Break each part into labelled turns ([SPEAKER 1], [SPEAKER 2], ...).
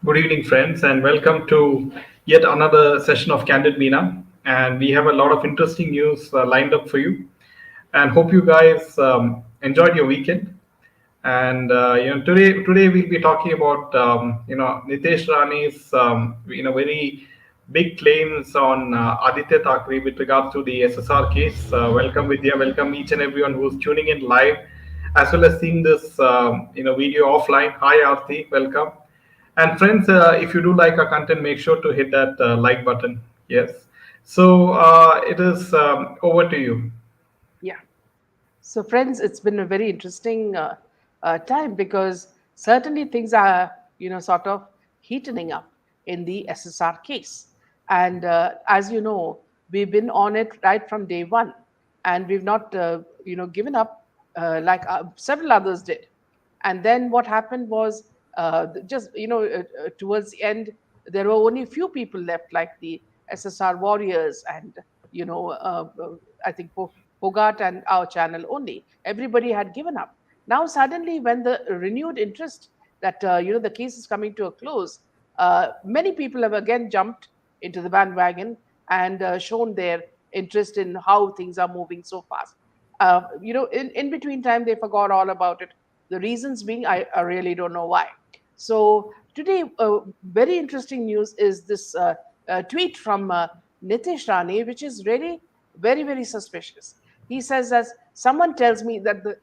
[SPEAKER 1] Good evening, friends, and welcome to yet another session of Candid Meena. And we have a lot of interesting news lined up for you. And hope you guys enjoyed your weekend. And today we'll be talking about Nitesh Rane's very big claims on Aditya Thackeray with regards to the SSR case. Welcome Vidya, welcome each and everyone who's tuning in live, as well as seeing this video offline. Hi Aarti, welcome. And friends, if you do like our content, make sure to hit that like button. Yes. So it is over to you.
[SPEAKER 2] Yeah. So, friends, it's been a very interesting time because certainly things are, sort of heating up in the SSR case. And as you know, we've been on it right from day one, and we've not, given up like several others did. And then what happened was just, towards the end, there were only a few people left, like the SSR warriors and, I think Hogarth and our channel only. Everybody had given up. Now, suddenly, when the renewed interest that the case is coming to a close, many people have again jumped into the bandwagon and shown their interest in how things are moving so fast. In between time, they forgot all about it. The reasons being, I really don't know why. So today, very interesting news is this tweet from Nitesh Rane, which is really very, very suspicious. He says, as someone tells me that the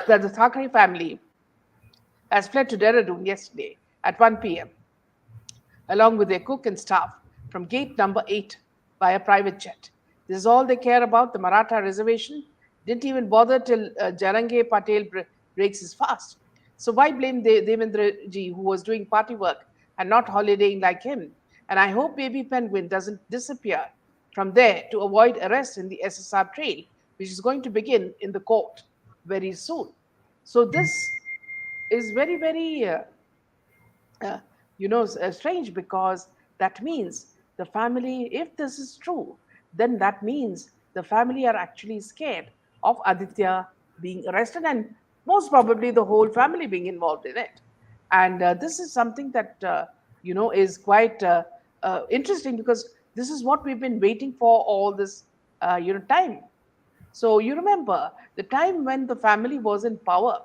[SPEAKER 2] that the Thackeray family has fled to Dehradun yesterday at 1 p.m. along with their cook and staff from gate number 8 by a private jet. This is all they care about. The Maratha reservation didn't even bother till Jarange Patel breaks his fast. So why blame Devendra ji, who was doing party work and not holidaying like him? And I hope baby penguin doesn't disappear from there to avoid arrest in the SSR trail, which is going to begin in the court very soon. So this is very, very uh, strange, because that means the family, if this is true, then that means the family are actually scared of Aditya being arrested, and most probably the whole family being involved in it. And this is something that is quite interesting, because this is what we've been waiting for all this time. So you remember the time when the family was in power,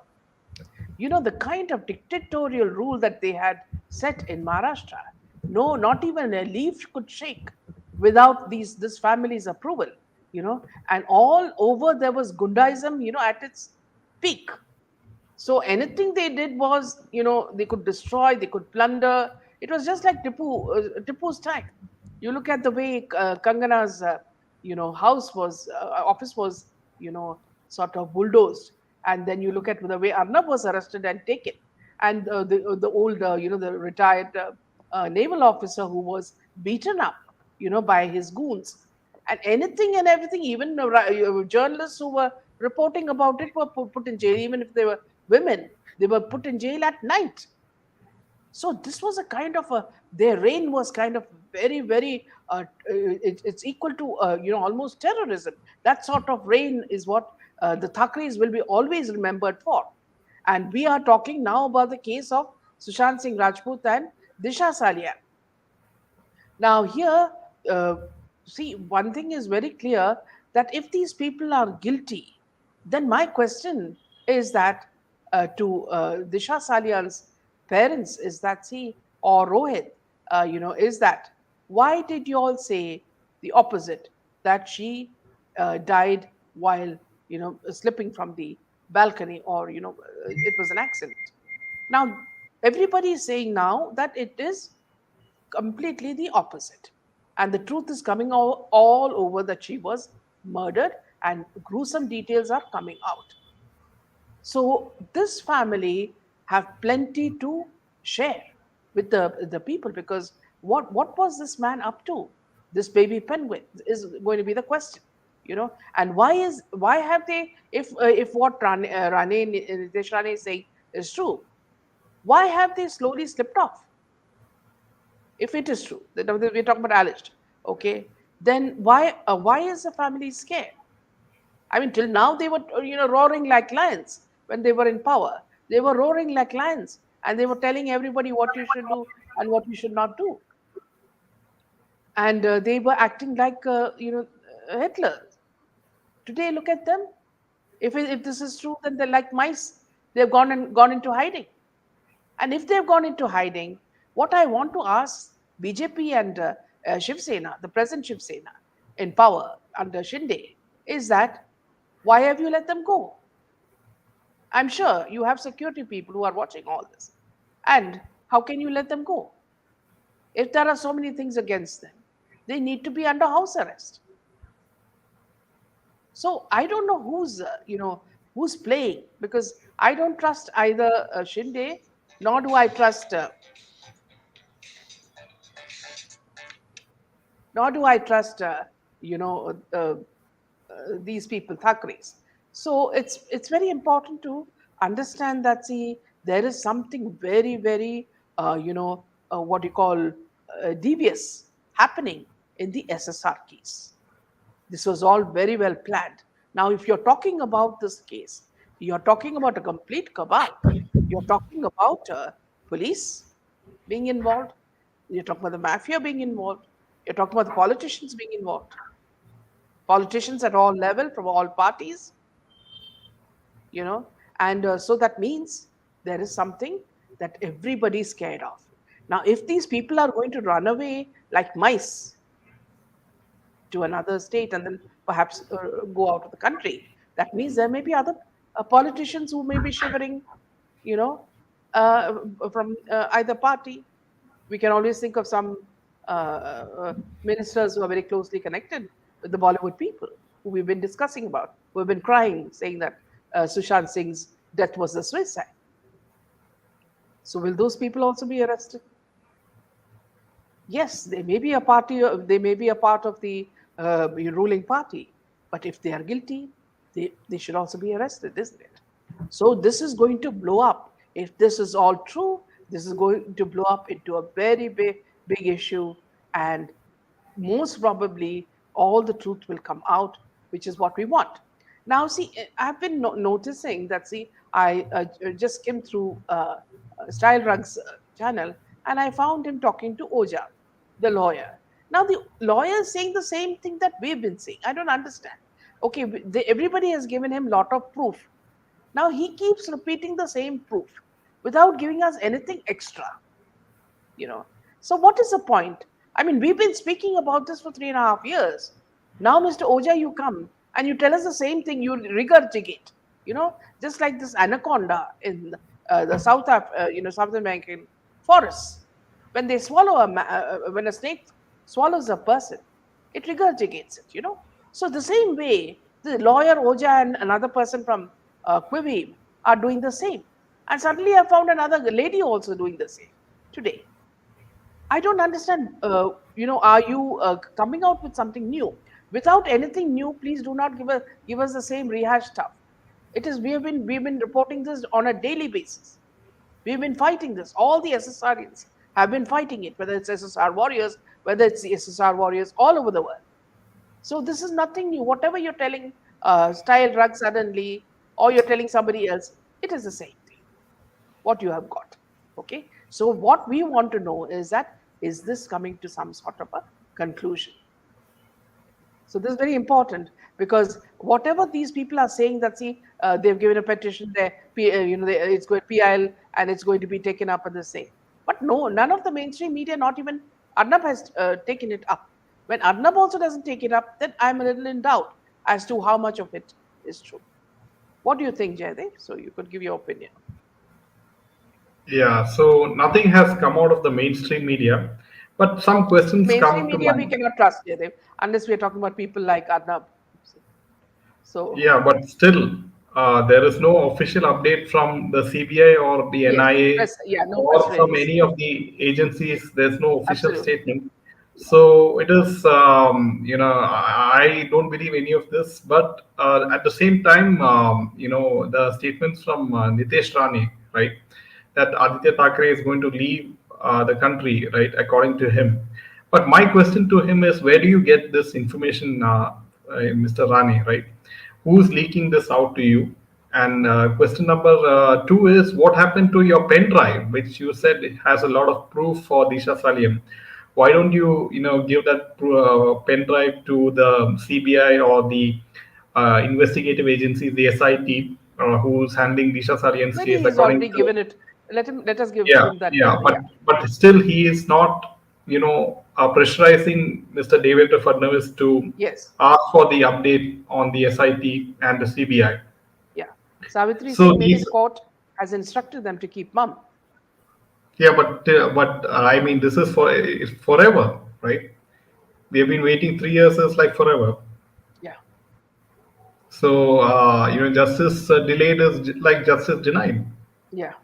[SPEAKER 2] the kind of dictatorial rule that they had set in Maharashtra. No, not even a leaf could shake without this family's approval, and all over there was Gundaism, at its peak. So anything they did was, they could destroy, they could plunder. It was just like Tipu's time. You look at the way Kangana's, house was, office was, sort of bulldozed, and then you look at the way Arnab was arrested and taken, and the old, the retired naval officer who was beaten up, by his goons, and anything and everything, even journalists who were reporting about it were put in jail, even if they were women, they were put in jail at night. So this was a kind of their reign was kind of very, very, it's equal to, almost terrorism. That sort of reign is what the Thackeray's will be always remembered for. And we are talking now about the case of Sushant Singh Rajput and Disha Salian. Now, here, uh, see, one thing is very clear, that if these people are guilty, then my question is that to Disha Salian's parents is that, see, or Rohit, is that, why did you all say the opposite, that she died while, slipping from the balcony, or, it was an accident? Now, everybody is saying now that it is completely the opposite. And the truth is coming all over, that she was murdered, and gruesome details are coming out. So this family have plenty to share with the people, because what was this man up to? This baby penguin is going to be the question, and why have they, if what Rane, Nitesh Rane is saying is true, why have they slowly slipped off? If it is true that we're talking about alleged, okay, then why is the family scared? I mean, till now they were roaring like lions when they were in power. They were roaring like lions and they were telling everybody what you should do and what you should not do. And they were acting like, Hitler. Today, look at them. If this is true, then they're like mice. They've gone into hiding. And if they've gone into hiding, what I want to ask BJP and Shiv Sena, the present Shiv Sena in power under Shinde, is that why have you let them go? I'm sure you have security people who are watching all this. And how can you let them go? If there are so many things against them, they need to be under house arrest. So I don't know who's playing, because I don't trust either Shinde, nor do I trust nor do I trust you know these people, Thackeray's. So it's very important to understand that, see, there is something very very what you call devious happening in the SSR case. This was all very well planned. Now, if you're talking about this case, you're talking about a complete cabal. You're talking about police being involved. You're talking about the mafia being involved. You're talking about the politicians being involved. Politicians at all level, from all parties, you know. And so that means there is something that everybody's scared of. Now, if these people are going to run away like mice to another state and then perhaps go out of the country, that means there may be other politicians who may be shivering, you know, uh, from either party. We can always think of some ministers who are very closely connected with the Bollywood people, who we've been discussing about, who have been crying, saying that Sushant Singh's death was a suicide. So will those people also be arrested? Yes, they may be a party, they may be a part of the ruling party, but if they are guilty, they should also be arrested, isn't it? So this is going to blow up. If this is all true, this is going to blow up into a very big issue, and most probably all the truth will come out, which is what we want. Now, see, I've been noticing that, see, I just came through Style Rug's channel, and I found him talking to Oja, the lawyer. Now, the lawyer is saying the same thing that we've been saying. I don't understand. Okay, everybody has given him lot of proof. Now he keeps repeating the same proof without giving us anything extra, you know. So what is the point? I mean, we've been speaking about this for 3.5 years. Now, Mr. Oja, you come and you tell us the same thing, you regurgitate, just like this anaconda in the South American forests. When they swallow when a snake swallows a person, it regurgitates it. So the same way, the lawyer Oja and another person from Quivi are doing the same. And suddenly I found another lady also doing the same today. I don't understand. Are you coming out with something new? Without anything new, please do not give us the same rehash stuff. It is we've been reporting this on a daily basis. We've been fighting this. All the SSRians have been fighting it, whether it's SSR warriors, whether it's the SSR warriors all over the world. So this is nothing new. Whatever you're telling Style Rug suddenly, or you're telling somebody else, it is the same thing. What you have got. Okay. So what we want to know is that, is this coming to some sort of a conclusion? So this is very important, because whatever these people are saying, that, see, they've given a petition there, it's going PIL and it's going to be taken up and the same. But no, none of the mainstream media, not even Arnab, has taken it up. When Arnab also doesn't take it up, then I'm a little in doubt as to how much of it is true. What do you think, Jaydev? So you could give your opinion.
[SPEAKER 1] Yeah, so nothing has come out of the mainstream media, but some questions
[SPEAKER 2] Mainstream
[SPEAKER 1] come to
[SPEAKER 2] media we
[SPEAKER 1] mind.
[SPEAKER 2] cannot trust, Jaydev, unless we're talking about people like Arnab. So
[SPEAKER 1] Yeah, but still, there is no official update from the CBI or the
[SPEAKER 2] yes,
[SPEAKER 1] NIA
[SPEAKER 2] no press
[SPEAKER 1] or from
[SPEAKER 2] release.
[SPEAKER 1] any of the agencies. There's no official
[SPEAKER 2] Absolutely.
[SPEAKER 1] statement. So it is, I don't believe any of this. But at the same time, the statements from Nitesh Rane, right, that Aditya Thackeray is going to leave the country, right, according to him. But my question to him is, where do you get this information, Mr. Rane, right? Who's leaking this out to you? And question number two is, what happened to your pen drive, which you said it has a lot of proof for Disha Salim? Why don't you, give that pen drive to the CBI or the investigative agency, the SIT, who's handling Disha Salim's
[SPEAKER 2] Maybe
[SPEAKER 1] case
[SPEAKER 2] he's
[SPEAKER 1] according
[SPEAKER 2] already
[SPEAKER 1] to.
[SPEAKER 2] given it. Let us give
[SPEAKER 1] Yeah,
[SPEAKER 2] him that.
[SPEAKER 1] yeah,
[SPEAKER 2] Yeah,
[SPEAKER 1] but still he is not, pressurizing Mr. David Fadnavis to
[SPEAKER 2] yes,
[SPEAKER 1] ask for the update on the SIT and the CBI.
[SPEAKER 2] yeah. Savitri is
[SPEAKER 1] So
[SPEAKER 2] saying maybe
[SPEAKER 1] these,
[SPEAKER 2] the court has instructed them to keep mum.
[SPEAKER 1] yeah, but I mean, this is for it's forever, right? We have been waiting 3 years is like forever.
[SPEAKER 2] Yeah,
[SPEAKER 1] So justice delayed is like justice denied.
[SPEAKER 2] yeah.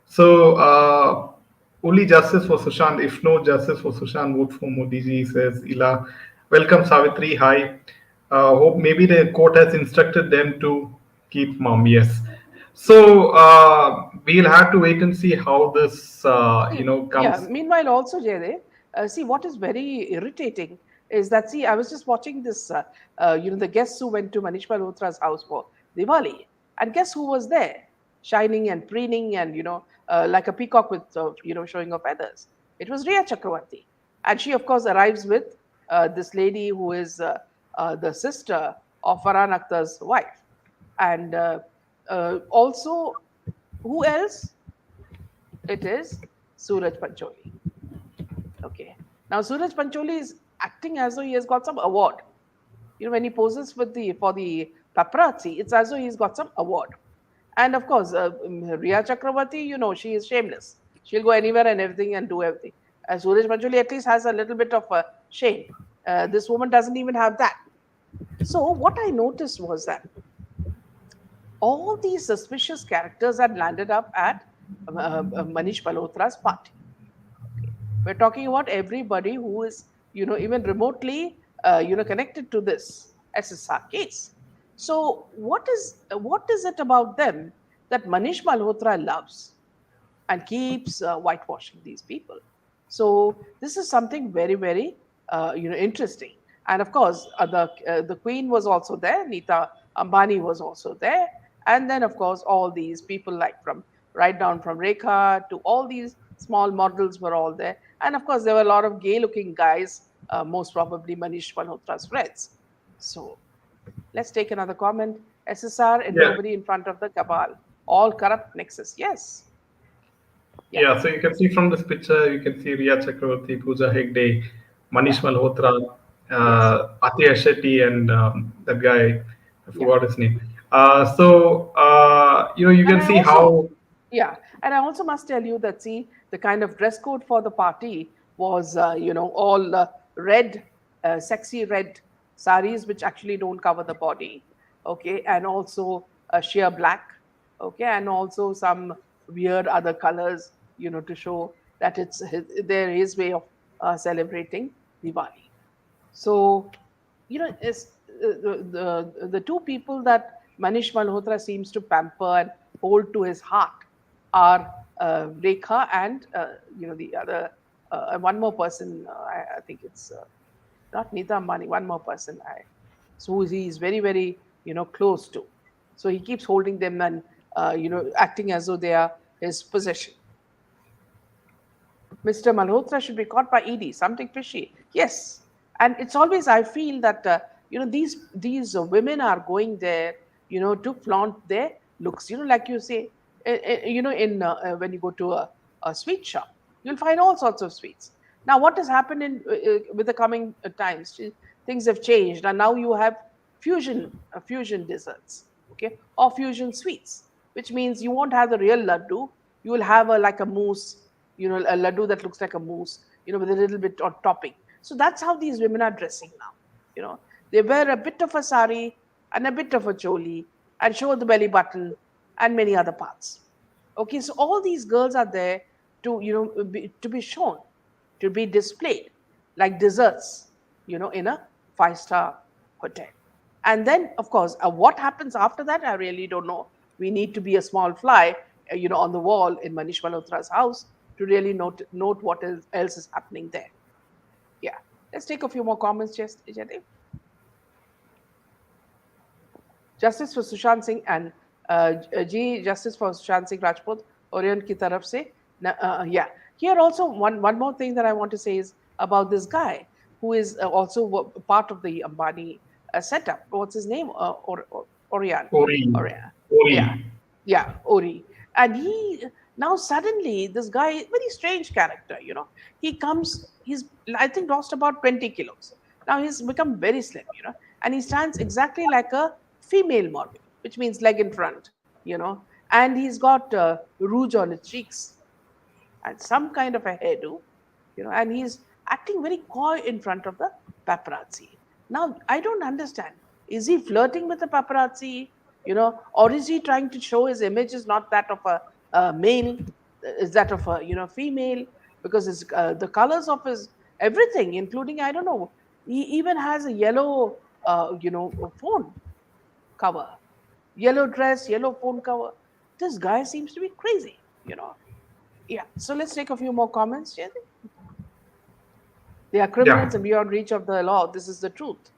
[SPEAKER 1] So only justice for Sushant. If no justice for Sushant, vote for Modi ji, says Ila. Welcome, Savitri. Hi. Hope maybe the court has instructed them to keep mum. Yes. So we'll have to wait and see how this
[SPEAKER 2] Yeah.
[SPEAKER 1] comes.
[SPEAKER 2] Meanwhile, also Jaydev, see what is very irritating is that see I was just watching this. The guests who went to Manish Malhotra's house for Diwali, and guess who was there, shining and preening and like a peacock with showing of feathers. It was Riya Chakravarti, and she of course arrives with this lady who is the sister of Farhan Akhtar's wife, and also who else? It is Suraj Pancholi. Okay. Now Suraj Pancholi is acting as though he has got some award. When he poses for the paparazzi, it's as though he's got some award. And of course, Riya Chakravarti, she is shameless. She'll go anywhere and everything and do everything. Suraj Pancholi at least has a little bit of shame. This woman doesn't even have that. So what I noticed was that all these suspicious characters had landed up at Manish Malhotra's party. Okay. We're talking about everybody who is, even remotely, connected to this SSR case. So what is it about them that Manish Malhotra loves and keeps whitewashing these people? So this is something very, very, interesting. And of course, the Queen was also there. Nita Ambani was also there, and then of course all these people like from right down from Rekha to all these small models were all there, and of course there were a lot of gay-looking guys, most probably Manish Malhotra's friends. So let's take another comment. SSR and
[SPEAKER 1] Yeah,
[SPEAKER 2] nobody in front of the cabal. All corrupt nexus. Yes. Yeah.
[SPEAKER 1] yeah. So you can see from this picture, you can see Riya Chakravarti, Pooja Hegde, Manish
[SPEAKER 2] Yeah.
[SPEAKER 1] Malhotra,
[SPEAKER 2] Yes.
[SPEAKER 1] Atiya Shetty, and that guy, I
[SPEAKER 2] Yeah.
[SPEAKER 1] forgot his name. So you
[SPEAKER 2] And
[SPEAKER 1] can
[SPEAKER 2] I
[SPEAKER 1] see
[SPEAKER 2] also,
[SPEAKER 1] how.
[SPEAKER 2] yeah, and I also must tell you that see the kind of dress code for the party was, all red, sexy red saris which actually don't cover the body, okay, and also sheer black, okay, and also some weird other colors, to show that it's his way of celebrating Diwali. So, it's the two people that Manish Malhotra seems to pamper and hold to his heart are Rekha and the other one more person. I think it's not Nita Ambani. One more person. So he is very, very close to. So he keeps holding them and acting as though they are his possession. Mr. Malhotra should be caught by ED. Something fishy. Yes, and it's always I feel that these women are going there, to flaunt their looks. Like you say, in when you go to a sweet shop, you'll find all sorts of sweets. Now, what has happened in with the coming times? Things have changed, and now you have fusion desserts, okay, or fusion sweets, which means you won't have the real laddu. You will have a like a mousse, a laddu that looks like a mousse, with a little bit of topping. So that's how these women are dressing now. They wear a bit of a sari and a bit of a choli and show the belly button and many other parts. Okay, so all these girls are there to to be shown, to be displayed like desserts, in a five-star hotel. And then, of course, what happens after that, I really don't know. We need to be a small fly, on the wall in Manish Malhotra's house to really note what else is happening there. Yeah. Let's take a few more comments, Jaideep. Justice for Sushant Singh and G justice for Sushant Singh Rajput, Orient ki taraf se. Yeah. Here also one more thing that I want to say is about this guy who is also part of the Ambani setup. What's his name? Orion.
[SPEAKER 1] Ori.
[SPEAKER 2] Orion.
[SPEAKER 1] Ori.
[SPEAKER 2] Yeah, yeah, Ori. And he now suddenly this guy, very strange character. He comes. He's I think lost about 20 kilos. Now he's become very slim. And he stands exactly like a female model, which means leg in front. And he's got rouge on his cheeks and some kind of a hairdo, and he's acting very coy in front of the paparazzi. Now, I don't understand. Is he flirting with the paparazzi, or is he trying to show his image is not that of a male, is that of a, female? Because the colors of his everything, including, I don't know, he even has a yellow, phone cover, yellow dress, yellow phone cover. This guy seems to be crazy. Yeah. So let's take a few more comments, Jaydeep. They are
[SPEAKER 1] Yeah.
[SPEAKER 2] criminals and beyond reach of the law. This is the truth.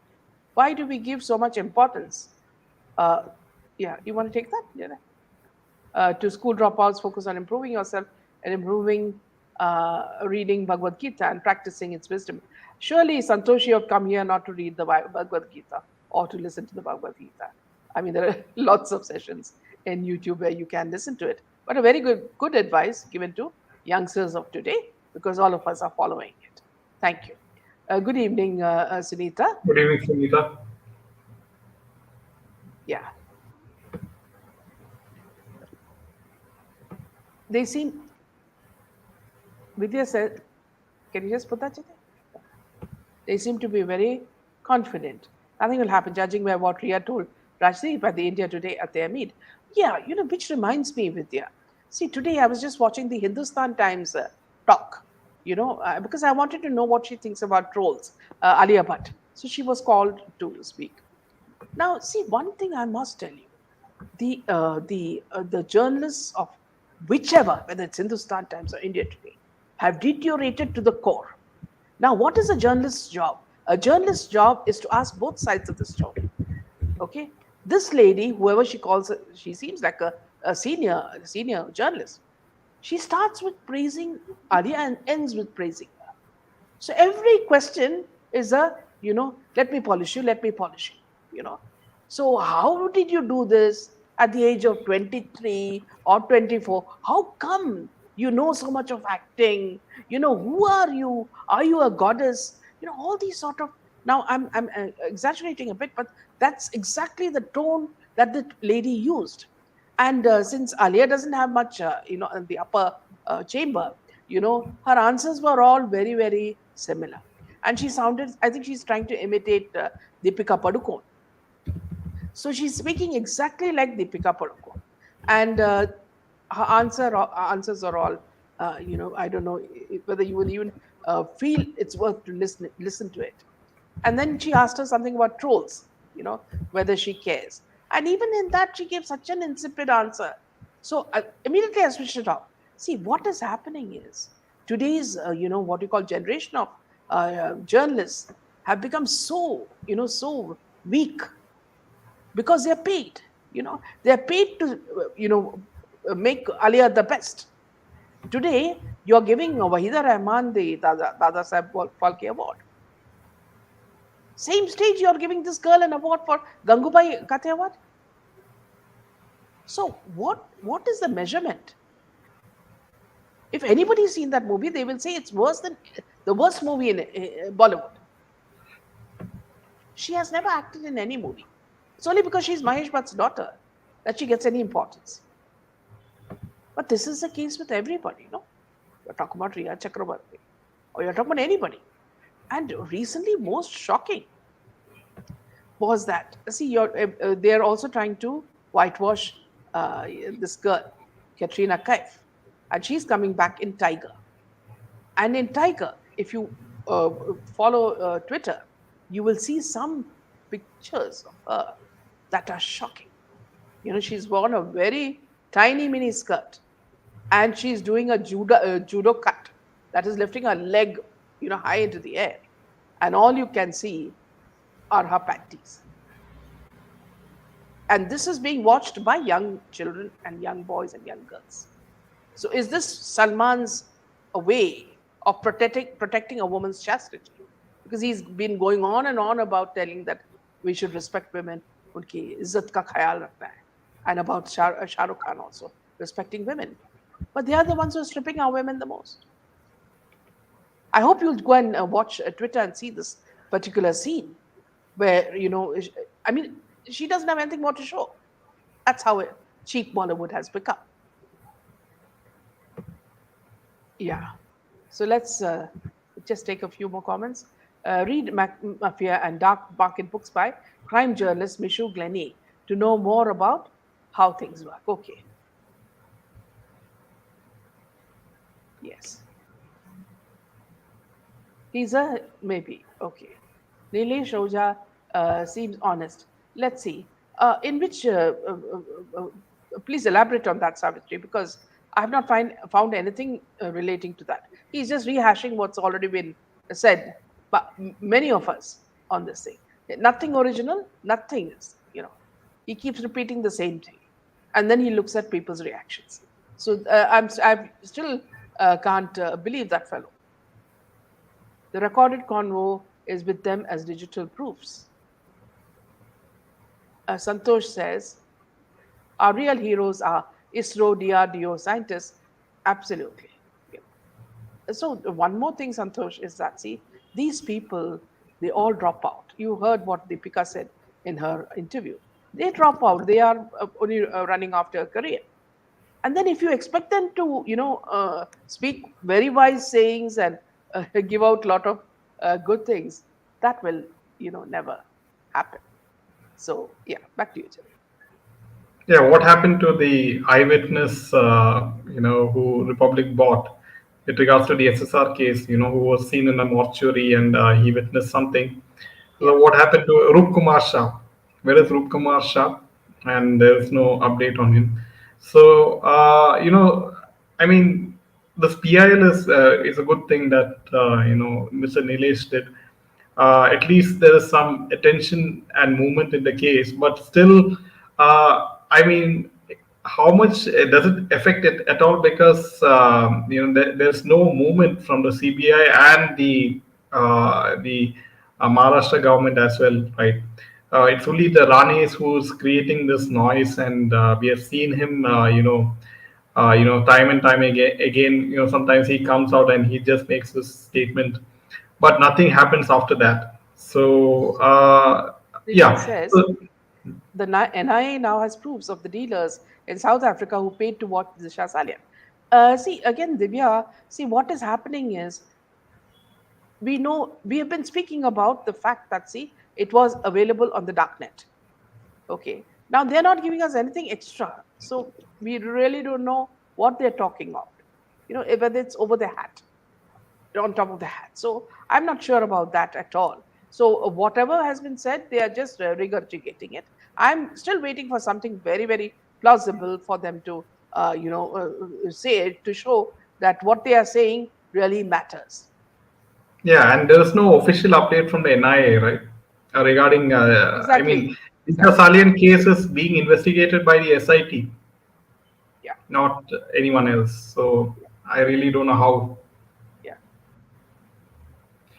[SPEAKER 2] Why do we give so much importance? Uh, yeah, you want to take that? Yeah. To school dropouts, focus on improving yourself and improving reading Bhagavad Gita and practicing its wisdom. Surely Santoshi have come here not to read the Bhagavad Gita or to listen to the Bhagavad Gita. I mean, there are lots of sessions in YouTube where you can listen to it. But a very good advice given to youngsters of today because all of us are following it. Thank you. Good evening, Sunita.
[SPEAKER 1] Good evening, Sunita.
[SPEAKER 2] Yeah, they seem. Vidya said, "Can you just put that?" They seem to be very confident. Nothing will happen, judging by what Ria told Rajdeep at the India Today at their meet. Yeah, which reminds me, Vidya. See, today I was just watching the Hindustan Times talk, because I wanted to know what she thinks about trolls, Alia Bhatt. So she was called to speak. Now, see, one thing I must tell you: the journalists of whichever, whether it's Hindustan Times or India Today, have deteriorated to the core. Now, what is a journalist's job? A journalist's job is to ask both sides of the story. Okay, this lady, whoever she calls, she seems like a senior journalist. She starts with praising Adia and ends with praising her. So every question is let me polish you, let me polish you. So how did you do this at the age of 23 or 24? How come you know so much of acting? Who are you? Are you a goddess? All these sort of. Now I'm exaggerating a bit, but that's exactly the tone that the lady used. And since Alia doesn't have much, in the upper chamber, her answers were all very, very similar. And she sounded, I think she's trying to imitate Deepika Padukone. So she's speaking exactly like Deepika Padukone. And her answers are all, I don't know whether you will even feel it's worth to listen to it. And then she asked her something about trolls, whether she cares. And even in that, she gave such an insipid answer. So immediately I switched it off. See, what is happening is today's, what you call generation of journalists have become so weak because they're paid. They're paid to, make Alia the best. Today, you're giving Wahida Rahman the Dada Saheb Phalke Award. Same stage, you're giving this girl an award for Gangubai Kathiawad. So what is the measurement? If anybody's seen that movie, they will say it's worse than the worst movie in Bollywood. She has never acted in any movie. It's only because she's Mahesh Bhatt's daughter that she gets any importance. But this is the case with everybody, You're talking about Riya Chakrabarti, or you're talking about anybody. And recently, most shocking was that, see, they're also trying to whitewash this girl, Katrina Kaif, and she's coming back in Tiger. And in Tiger, if you follow Twitter, you will see some pictures of her that are shocking. She's worn a very tiny mini skirt, and she's doing a judo cut that is lifting her leg, high into the air, and all you can see are her panties. And this is being watched by young children and young boys and young girls. So is this Salman's a way of protecting a woman's chastity? Because he's been going on and on about telling that we should respect women, unki izzat ka khayal rakhna hai, and about Shah Rukh Khan also respecting women. But they are the ones who are stripping our women the most. I hope you'll go and watch Twitter and see this particular scene where, I mean, she doesn't have anything more to show. That's how cheap Bollywood has become. Yeah. So let's just take a few more comments. Read Mafia and Dark Market books by crime journalist Mishu Glennie to know more about how things work. Okay. Yes. He's a maybe. Okay. Nilesh Oja seems honest. Let's see. In which, please elaborate on that, Savitri, because I have not found anything relating to that. He's just rehashing what's already been said by many of us on this thing. Nothing original, nothing is, he keeps repeating the same thing. And then he looks at people's reactions. So I still can't believe that fellow. The recorded convo is with them as digital proofs. Santosh says, our real heroes are ISRO, DRDO scientists. Absolutely. Yeah. So, one more thing, Santosh, is that, see, these people, they all drop out. You heard what Deepika said in her interview. They drop out. They are only running after a career. And then if you expect them to, speak very wise sayings and give out a lot of good things, that will, never happen. So, yeah, back to you, Jim.
[SPEAKER 1] Yeah, what happened to the eyewitness, who Republic bought with regards to the SSR case, who was seen in a mortuary and he witnessed something.
[SPEAKER 2] Yeah.
[SPEAKER 1] So what happened to Rup Kumar Shah? Where is Rup Kumar Shah? And there is no update on him. So, I mean, this PIL is a good thing that, Mr. Nilesh did. At least there is some attention and movement in the case, but still, I mean, how much does it affect it at all? Because there's no movement from the CBI and the Maharashtra government as well, right? It's only the Ranes who's creating this noise, and we have seen him, time and time again, sometimes he comes out and he just makes this statement, but nothing happens after that. So,
[SPEAKER 2] Nilesh
[SPEAKER 1] yeah.
[SPEAKER 2] says
[SPEAKER 1] So,
[SPEAKER 2] the NIA now has proofs of the dealers in South Africa who paid to watch the Shah Salian. See, again, Divya, see, what is happening is we know we have been speaking about the fact that, see, it was available on the darknet. Okay. Now they're not giving us anything extra. So we really don't know what they're talking about. Whether it's over the hat, on top of the hat. So I'm not sure about that at all. So whatever has been said, they are just regurgitating it. I'm still waiting for something very, very plausible for them to, say it to show that what they are saying really matters.
[SPEAKER 1] yeah, and there is no official update from the NIA, right? Regarding, I mean,
[SPEAKER 2] Exactly.
[SPEAKER 1] the
[SPEAKER 2] Exactly.
[SPEAKER 1] Salian case is being investigated by the SIT,
[SPEAKER 2] Yeah.
[SPEAKER 1] not anyone else. So, I really don't know how.
[SPEAKER 2] Yeah.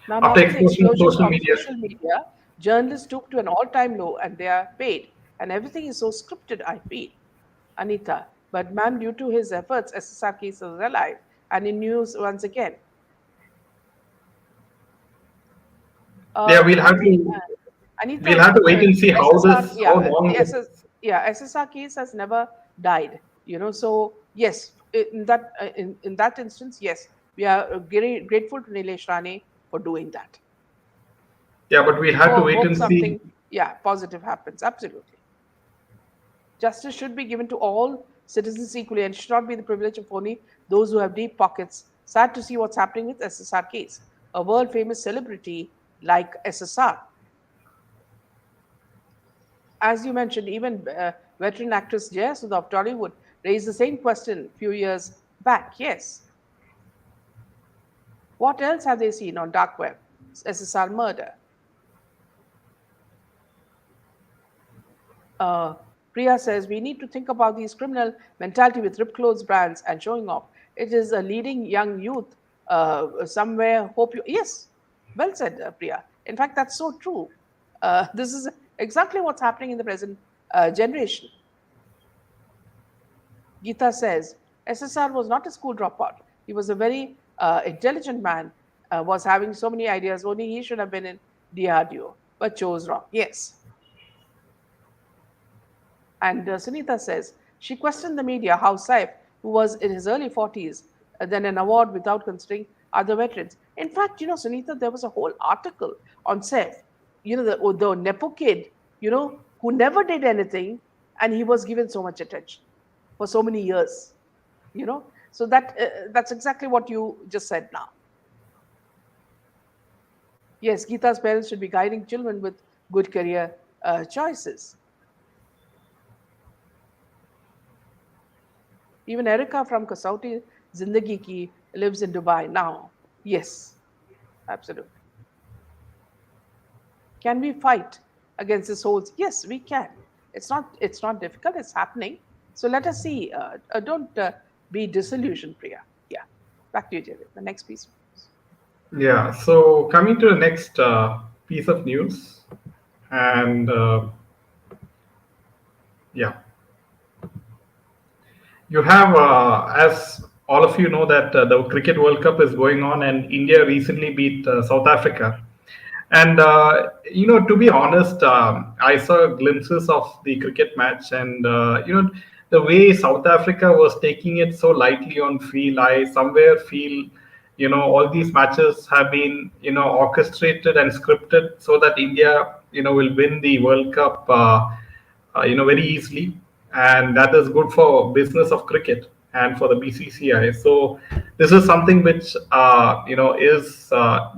[SPEAKER 2] Now,
[SPEAKER 1] After
[SPEAKER 2] with the
[SPEAKER 1] exposure of
[SPEAKER 2] explosion
[SPEAKER 1] social
[SPEAKER 2] of
[SPEAKER 1] media,
[SPEAKER 2] social media, journalists took to an all-time low and they are paid. And everything is so scripted, I feel. Anita. But ma'am, due to his efforts, SSR case is alive and in news once again.
[SPEAKER 1] yeah, we'll have
[SPEAKER 2] Nothing.
[SPEAKER 1] to
[SPEAKER 2] Anita,
[SPEAKER 1] we'll have to wait and see how
[SPEAKER 2] SSR,
[SPEAKER 1] this, how
[SPEAKER 2] yeah,
[SPEAKER 1] long
[SPEAKER 2] the
[SPEAKER 1] this.
[SPEAKER 2] SSR case has never died. So yes, in that instance, yes, we are very grateful to Nilesh Rane for doing that.
[SPEAKER 1] Yeah, but we'll have to wait
[SPEAKER 2] Hope
[SPEAKER 1] and see.
[SPEAKER 2] something, yeah, positive happens. Absolutely. Justice should be given to all citizens equally and should not be the privilege of only those who have deep pockets. Sad to see what's happening with SSR case. A world famous celebrity like SSR. As you mentioned, even veteran actress Jaya Sudha of Tollywood raised the same question a few years back. Yes. What else have they seen on dark web? SSR murder. Priya says we need to think about these criminal mentality with rip clothes brands and showing off. It is a leading young youth somewhere. Hope you yes, well said, Priya. In fact, that's so true. This is exactly what's happening in the present generation. Geeta says SSR was not a school dropout. He was a very intelligent man. Was having so many ideas. Only he should have been in DRDO, but chose wrong. Yes. And Sunita says she questioned the media how Saif, who was in his early 40s, then an award without considering other veterans. In fact, Sunita, there was a whole article on Saif, the Nepo kid, who never did anything and he was given so much attention for so many years, So that's exactly what you just said now. Yes, Geeta's parents should be guiding children with good career choices. Even Erica from Kasauti Zindagi Ki lives in Dubai now. Yes, absolutely. Can we fight against this whole? Yes, we can. It's not difficult. It's happening. So let us see. Don't be disillusioned, Priya. Yeah. Back to you, Javid. The next piece.
[SPEAKER 1] Yeah. So coming to the next piece of news, and yeah, you have, as all of you know, that the Cricket World Cup is going on, and India recently beat South Africa. And to be honest, I saw glimpses of the cricket match, and the way South Africa was taking it so lightly on field, I somewhere feel, all these matches have been, orchestrated and scripted so that India, will win the World Cup, very easily, and that is good for business of cricket and for the BCCI. So this is something which is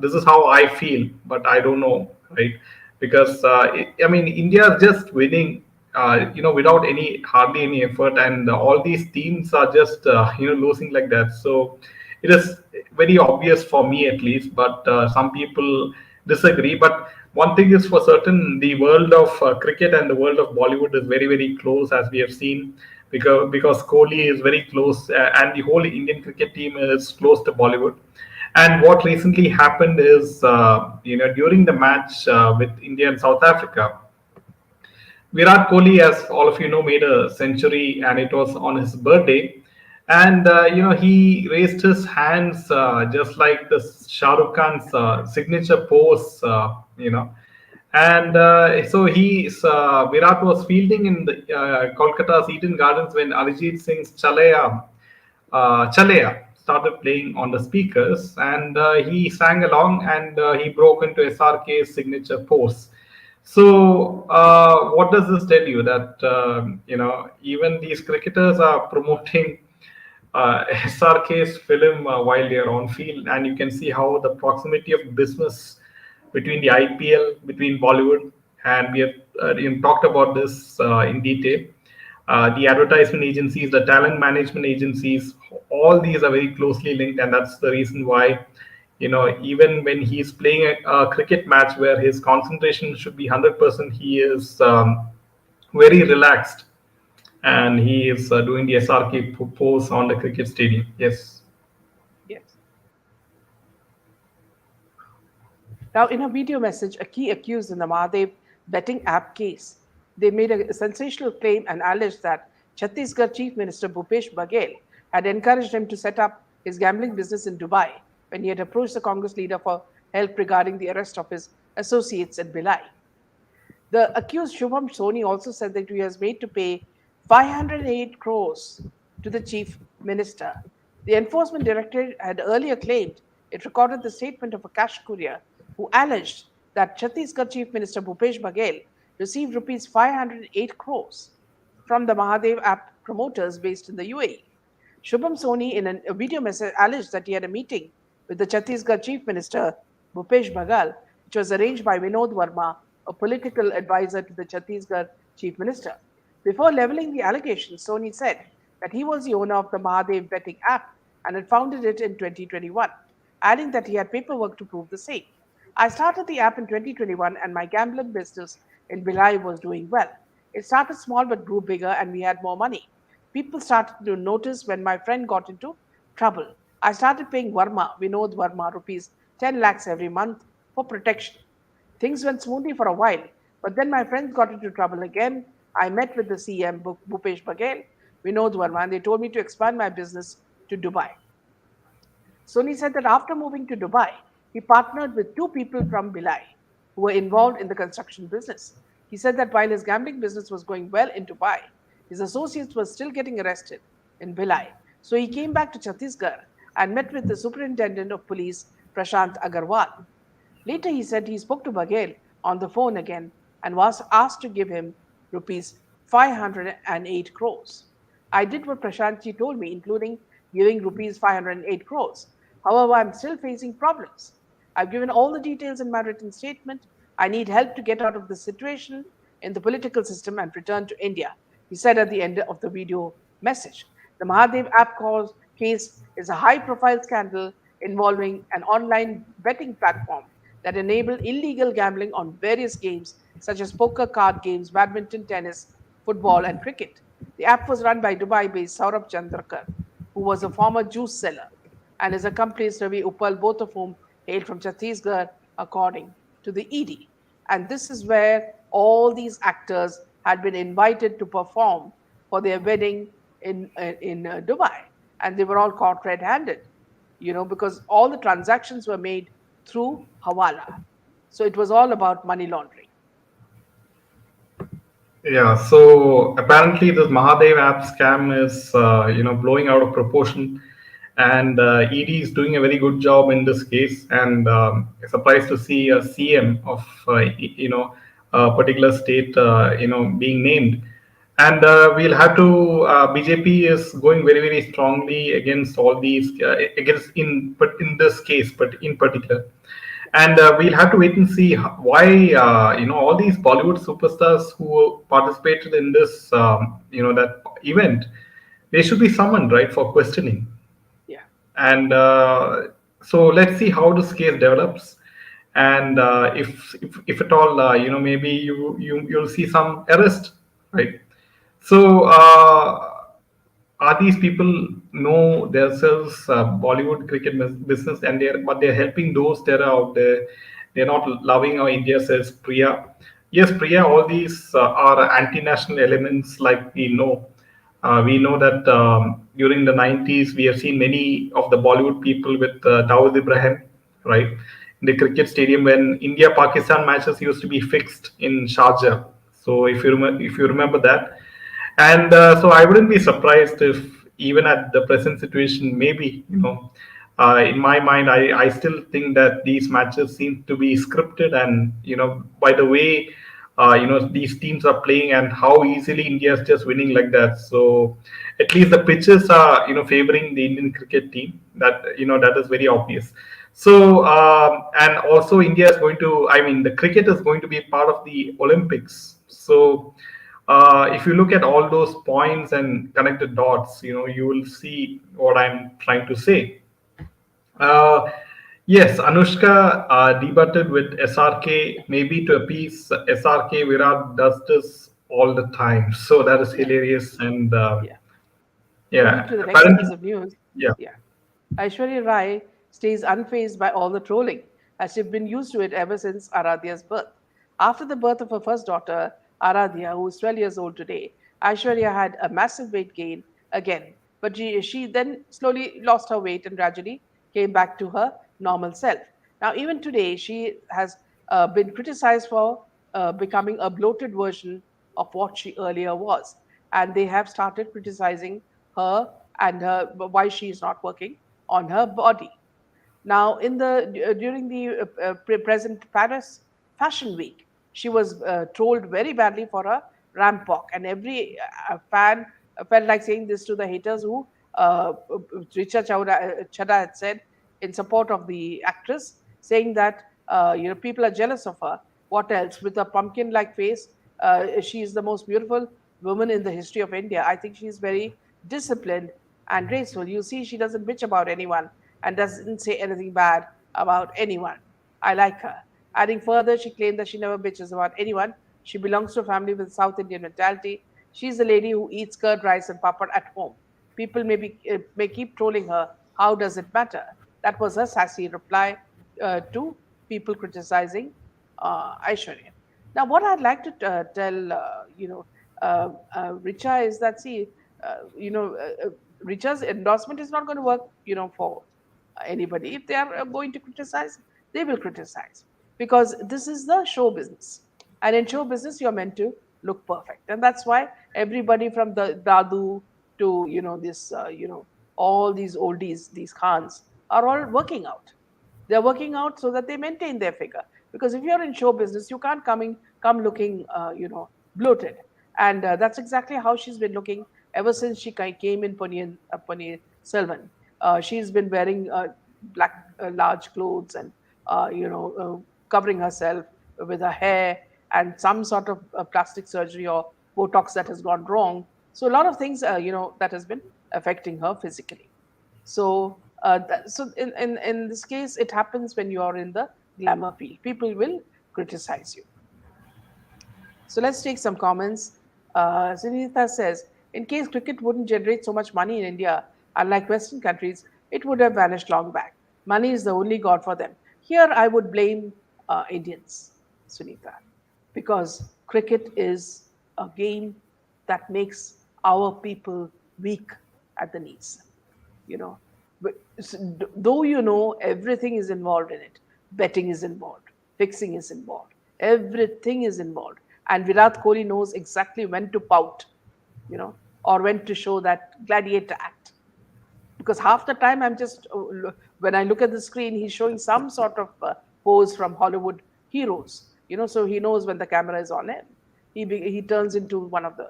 [SPEAKER 1] this is how I feel, but I don't know, right? Because I mean, India is just winning, without any hardly any effort, and all these teams are just losing like that. So it is very obvious for me at least, but some people disagree. But one thing is for certain: the world of cricket and the world of Bollywood is very, very close, as we have seen, because Kohli is very close, and the whole Indian cricket team is close to Bollywood. And what recently happened is, during the match with India and South Africa, Virat Kohli, as all of you know, made a century, and it was on his birthday. And he raised his hands just like the Shah Rukh Khan's signature pose, and so Virat was fielding in the Kolkata's Eden Gardens when Arijit Singh's Chaleya started playing on the speakers, and he sang along, and he broke into SRK's signature pose. So, what does this tell you? That even these cricketers are promoting SRK's film while they are on field, and you can see how the proximity of business between the IPL, between Bollywood, and we have talked about this in detail. The advertisement agencies, the talent management agencies, all these are very closely linked, and that's the reason why, even when he's playing a cricket match where his concentration should be 100%, he is very relaxed, and he is doing the SRK pose on the cricket stadium. Yes.
[SPEAKER 2] Yes. Now, in a video message, a key accused in the Mahadev betting app case, they made a sensational claim and alleged that Chhattisgarh Chief Minister Bhupesh Baghel had encouraged him to set up his gambling business in Dubai when he had approached the Congress leader for help regarding the arrest of his associates at Bhilai. The accused Shubham Soni also said that he was made to pay 508 crores to the chief minister. The enforcement directorate had earlier claimed it recorded the statement of a cash courier who alleged that Chhattisgarh Chief Minister Bhupesh Baghel received rupees 508 crores from the Mahadev app promoters based in the UAE. Shubham Soni, in a video message, alleged that he had a meeting with the Chhattisgarh Chief Minister Bhupesh Baghel, which was arranged by Vinod Verma, a political advisor to the Chhattisgarh Chief Minister. Before leveling the allegations, Soni said that he was the owner of the Mahadev betting app and had founded it in 2021, adding that he had paperwork to prove the same. I started the app in 2021 and my gambling business in Bhilai was doing well. It started small but grew bigger, and we had more money. People started to notice when my friend got into trouble. I started paying Varma, Vinod Varma, rupees 10 lakhs every month for protection. Things went smoothly for a while, but then my friends got into trouble again. I met with the CM, Bhupesh Baghel, Vinod Verma, and they told me to expand my business to Dubai. Sony said that after moving to Dubai, he partnered with two people from Bilai who were involved in the construction business. He said that while his gambling business was going well in Dubai, his associates were still getting arrested in Bilai. So he came back to Chhattisgarh and met with the superintendent of police, Prashant Agarwal. Later, he said he spoke to Baghel on the phone again and was asked to give him rupees 508 crores. I did what Prashantji told me, including giving rupees 508 crores. However, I'm still facing problems. I've given all the details in my written statement. I need help to get out of this situation in the political system and return to India, he said at the end of the video message. The Mahadev app case is a high profile scandal involving an online betting platform that enabled illegal gambling on various games such as poker, card games, badminton, tennis, football, and cricket. The app was run by Dubai based Saurabh Chandrakar, who was a former juice seller, and his accomplice Ravi Uppal, both of whom hail from Chhattisgarh, according to the ED. And this is where all these actors had been invited to perform for their wedding in Dubai, and they were all caught red-handed, because all the transactions were made through Hawala. So it was all about money laundering.
[SPEAKER 1] Yeah, so apparently this Mahadev app scam is blowing out of proportion, and ED is doing a very good job in this case. And surprised to see a CM of a particular state being named. And we'll have to. BJP is going very very strongly against all these against in this case, but in particular, and we'll have to wait and see why all these Bollywood superstars who participated in this that event, they should be summoned, right, for questioning.
[SPEAKER 2] Yeah.
[SPEAKER 1] And so let's see how this case develops, and if at all maybe you'll see some arrest, right? So are these people know themselves Bollywood cricket business, and they're helping those that are out there. They're not loving how India says Priya. Yes, Priya. All these are anti-national elements, like we know. We know that during the 90s, we have seen many of the Bollywood people with Dawood Ibrahim, right, in the cricket stadium when India-Pakistan matches used to be fixed in Sharjah. So if you remember that, and so I wouldn't be surprised if even at the present situation, maybe in my mind, I still think that these matches seem to be scripted, and by the way these teams are playing and how easily India is just winning like that. So at least the pitches are favoring the Indian cricket team. That is very obvious. So and also India is going to. I mean, the cricket is going to be part of the Olympics. So if you look at all those points and connected dots, you will see what I'm trying to say. Uh, yes, Anushka debuted with SRK, maybe to appease SRK. Virat does this all the time, so that is
[SPEAKER 2] Yeah.
[SPEAKER 1] hilarious. And
[SPEAKER 2] Yeah. Moving
[SPEAKER 1] yeah,
[SPEAKER 2] to the next
[SPEAKER 1] apparently,
[SPEAKER 2] piece of news.
[SPEAKER 1] yeah.
[SPEAKER 2] Yeah. Aishwarya Rai stays unfazed by all the trolling, as she's been used to it ever since Aradhya's birth. After the birth of her first daughter, Aradhya, who is 12 years old today, Aishwarya had a massive weight gain again. But she then slowly lost her weight and gradually came back to her normal self. Now, even today, she has been criticized for becoming a bloated version of what she earlier was. And they have started criticizing her and why she is not working on her body. Now, in the during the present Paris Fashion Week, she was trolled very badly for her ramp walk, and every fan felt like saying this to the haters who Richa Chadha had said in support of the actress, saying that people are jealous of her. What else? With a pumpkin-like face, she is the most beautiful woman in the history of India. I think she is very disciplined and graceful. You see, she doesn't bitch about anyone and doesn't say anything bad about anyone. I like her. Adding further, she claimed that she never bitches about anyone She belongs to a family with South Indian mentality. She's the lady who eats curd rice and papad at home. People may keep trolling her. How does it matter? That was her sassy reply to people criticizing Aishwarya. Now, what I'd like to tell Richa is that, see, Richa's endorsement is not going to work, for anybody. If they are going to criticize, they will criticize, because this is the show business, and in show business you're meant to look perfect, and that's why everybody from the Dadu to this all these oldies, these Khans, are all working out. They're working out so that they maintain their figure. Because if you're in show business, you can't come looking, bloated. And that's exactly how she's been looking ever since she came in Ponniyin Selvan. She's been wearing black, large clothes, and covering herself with her hair, and some sort of plastic surgery or Botox that has gone wrong. So a lot of things, that has been affecting her physically. So in this case, it happens when you are in the glamour field. People will criticize you. So let's take some comments. Sunitha says, in case cricket wouldn't generate so much money in India, unlike Western countries, it would have vanished long back. Money is the only god for them. Here, I would blame Indians, Sunitha, because cricket is a game that makes our people weak at the knees. You know, but though everything is involved in it, betting is involved, fixing is involved, everything is involved, and Virat Kohli knows exactly when to pout, or when to show that gladiator act. Because half the time I'm just when I look at the screen, he's showing some sort of pose from Hollywood heroes, so he knows when the camera is on him. He turns into one of the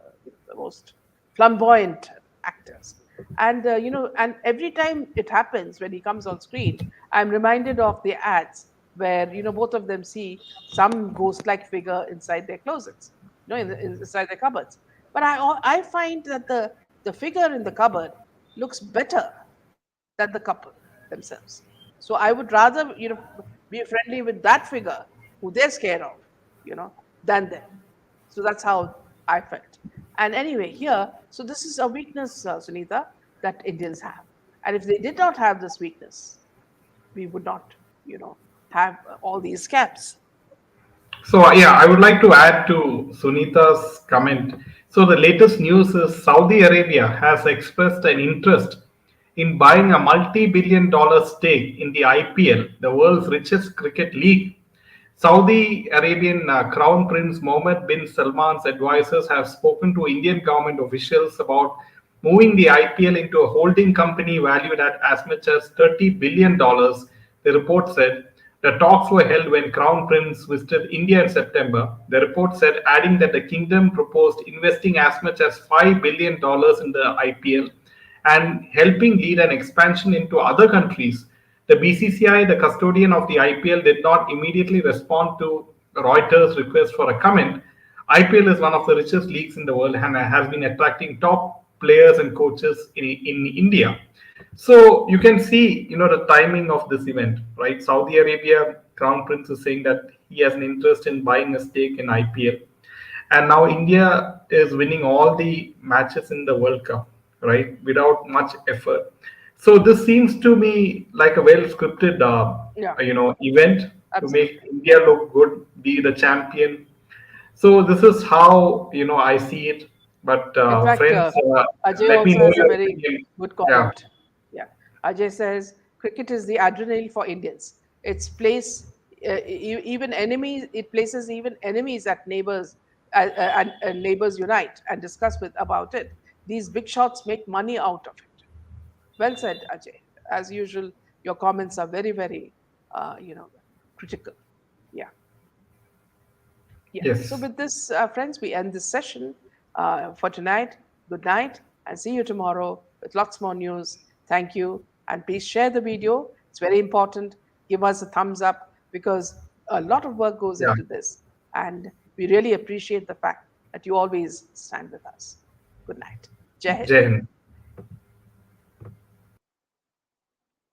[SPEAKER 2] most flamboyant actors. And and every time it happens when he comes on screen, I'm reminded of the ads where both of them see some ghost-like figure inside their closets, inside their cupboards. But I find that the figure in the cupboard looks better than the couple themselves. So I would rather be friendly with that figure who they're scared of, than them. So that's how I felt. And anyway, here, so this is a weakness, Sunitha, that Indians have. And if they did not have this weakness, we would not, have all these scams.
[SPEAKER 1] So yeah, I would like to add to Sunita's comment. So the latest news is Saudi Arabia has expressed an interest in buying a multi-billion-dollar stake in the IPL, the world's richest cricket league. Saudi Arabian Crown Prince Mohammed bin Salman's advisors have spoken to Indian government officials about moving the IPL into a holding company valued at as much as $30 billion, the report said. The talks were held when Crown Prince visited India in September. The report said, adding that the kingdom proposed investing as much as $5 billion in the IPL and helping lead an expansion into other countries. The BCCI, the custodian of the IPL, did not immediately respond to Reuters' request for a comment. IPL is one of the richest leagues in the world and has been attracting top players and coaches in India. So you can see, the timing of this event, right? Saudi Arabia Crown Prince is saying that he has an interest in buying a stake in IPL, and now India is winning all the matches in the World Cup, right, without much effort. So this seems to me like a well scripted,
[SPEAKER 2] Yeah,
[SPEAKER 1] event to make
[SPEAKER 2] absolutely.
[SPEAKER 1] India look good, be the champion. So this is how I see it. But
[SPEAKER 2] In fact,
[SPEAKER 1] friends,
[SPEAKER 2] Ajay
[SPEAKER 1] let me
[SPEAKER 2] also
[SPEAKER 1] know
[SPEAKER 2] has a
[SPEAKER 1] your
[SPEAKER 2] very
[SPEAKER 1] opinion.
[SPEAKER 2] good
[SPEAKER 1] Yeah.
[SPEAKER 2] comment. Yeah, Ajay says cricket is the adrenaline for Indians. Its place, even enemies. It places even enemies at neighbors, and neighbors unite and discuss with about it. These big shots make money out of it. Well said, Ajay. As usual, your comments are very, very, critical. Yeah. Yeah. So,
[SPEAKER 1] Yes.
[SPEAKER 2] with this, friends, we end this session for tonight. Good night, and see you tomorrow with lots more news. Thank you. And please share the video. It's very important. Give us a thumbs up, because a lot of work goes
[SPEAKER 1] Yeah.
[SPEAKER 2] into this. And we really appreciate the fact that you always stand with us. Good night. Jai Hind.
[SPEAKER 1] Jai Hind.